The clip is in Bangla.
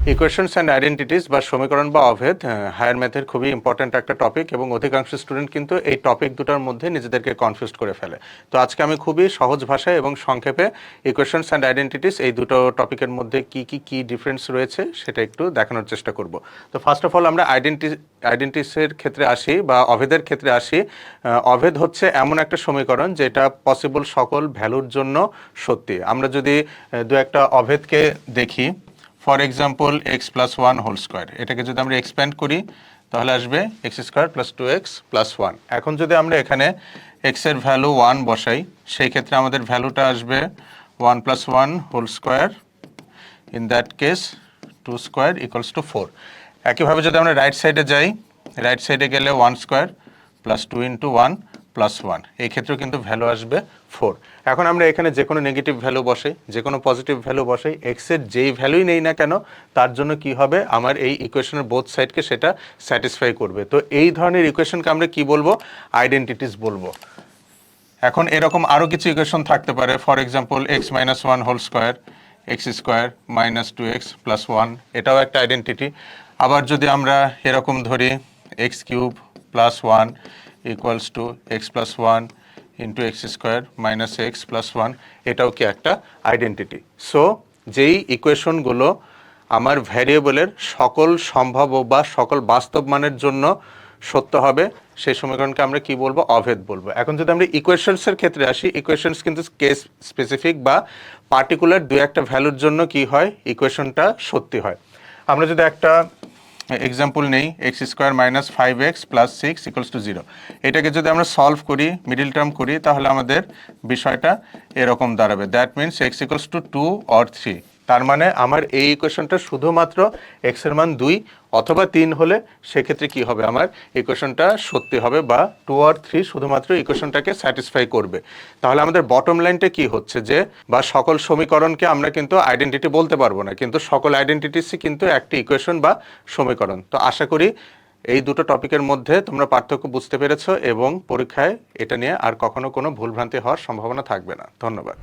ইকুয়েশনস অ্যান্ড আইডেন্টিটিস বা সমীকরণ বা অভেদ হায়ার ম্যাথের খুবই ইম্পর্ট্যান্ট একটা টপিক এবং অধিকাংশ স্টুডেন্ট কিন্তু এই টপিক দুটার মধ্যে নিজেদেরকে কনফিউজ করে ফেলে। তো আজকে আমি খুবই সহজ ভাষায় এবং সংক্ষেপে ইকুয়েশনস অ্যান্ড আইডেন্টিটিস এই দুটো টপিকের মধ্যে কি ডিফারেন্স রয়েছে সেটা একটু দেখানোর চেষ্টা করব। তো ফার্স্ট অফ অল আমরা আইডেন্টিটিসের ক্ষেত্রে আসি বা অভেদের ক্ষেত্রে আসি। অভেদ হচ্ছে এমন একটা সমীকরণ যেটা পসিবল সকল ভ্যালুর জন্য সত্যি। আমরা যদি দু একটা অভেদকে দেখি, for example x plus one whole square, এটাকে যদি আমরা এক্সপ্যান্ড করি তাহলে আসবে x square plus two x plus one. এখন যদি আমরা এখানে এক্সের ভ্যালু ওয়ান বসাই সেই ক্ষেত্রে আমাদের ভ্যালুটা আসবে one plus one whole square, in that case two square equals to four. একইভাবে যদি আমরা রাইট সাইডে যাই, রাইট সাইডে গেলে one square plus two into one plus one, এই ক্ষেত্রেও কিন্তু ভ্যালু আসবে ফোর। এখন আমরা এখানে যে কোনো নেগেটিভ ভ্যালু বসাই, যে কোনো পজিটিভ ভ্যালু বসাই, এক্সের যেই ভ্যালুই নেই না কেন তার জন্য কি হবে, আমার এই ইকুয়েশনের বোথ সাইডকে সেটা স্যাটিসফাই করবে। তো এই ধরনের ইকুয়েশনকে আমরা কি বলবো, আইডেন্টিটিস বলবো। এখন এরকম আরও কিছু ইকুয়েশন থাকতে পারে, for example x minus one whole square x square minus two x plus one, এটাও একটা আইডেন্টিটি। আবার যদি আমরা এরকম ধরি x cube plus one equals to x plus one into x square minus x plus one, এটাও কি একটা আইডেন্টিটি। সো যেই ইকুয়েশনগুলো আমার ভ্যারিয়েবলের সকল সম্ভাব্য বা সকল বাস্তব মানের জন্য সত্য হবে সেই সমীকরণকে আমরা কি বলবো, অভেদ বলবো। এখন যদি আমরা ইকুয়েশনসের ক্ষেত্রে আসি, ইকুয়েশনস কিন্তু কেস স্পেসিফিক বা পার্টিকুলার দু একটা ভ্যালুর জন্য কি হয়, ইকুয়েশনটা সত্যি হয়। আমরা যদি একটা এক্সাম্পল নেই, x square minus five x plus six equals to zero, এটাকে যদি আমরা সলভ করি, মিডিল টার্ম করি, তাহলে আমাদের বিষয়টা এরকম দাঁড়াবে, that means x equals to two or three. তার মানে আমার এই ইকুয়েশনটা শুধুমাত্র এক্সের মান 2 অথবা 3 হলে সেক্ষেত্রে কি হবে, আমার ইকুয়েশনটা সত্যি হবে বা 2 আর 3 শুধুমাত্র ইকুয়েশনটাকে স্যাটিসফাই করবে। তাহলে আমাদের বটম লাইনটা কি হচ্ছে যে, বা সকল সমীকরণকে আমরা কিন্তু আইডেন্টিটি বলতে পারবো না, কিন্তু সকল আইডেন্টিটিসই কিন্তু একটি ইকুয়েশন বা সমীকরণ। তো আশা করি এই দুটো টপিকের মধ্যে তোমরা পার্থক্য বুঝতে পেরেছো এবং পরীক্ষায় এটা নিয়ে আর কখনো কোনো ভুলভ্রান্তি হওয়ার সম্ভাবনা থাকবে না। ধন্যবাদ।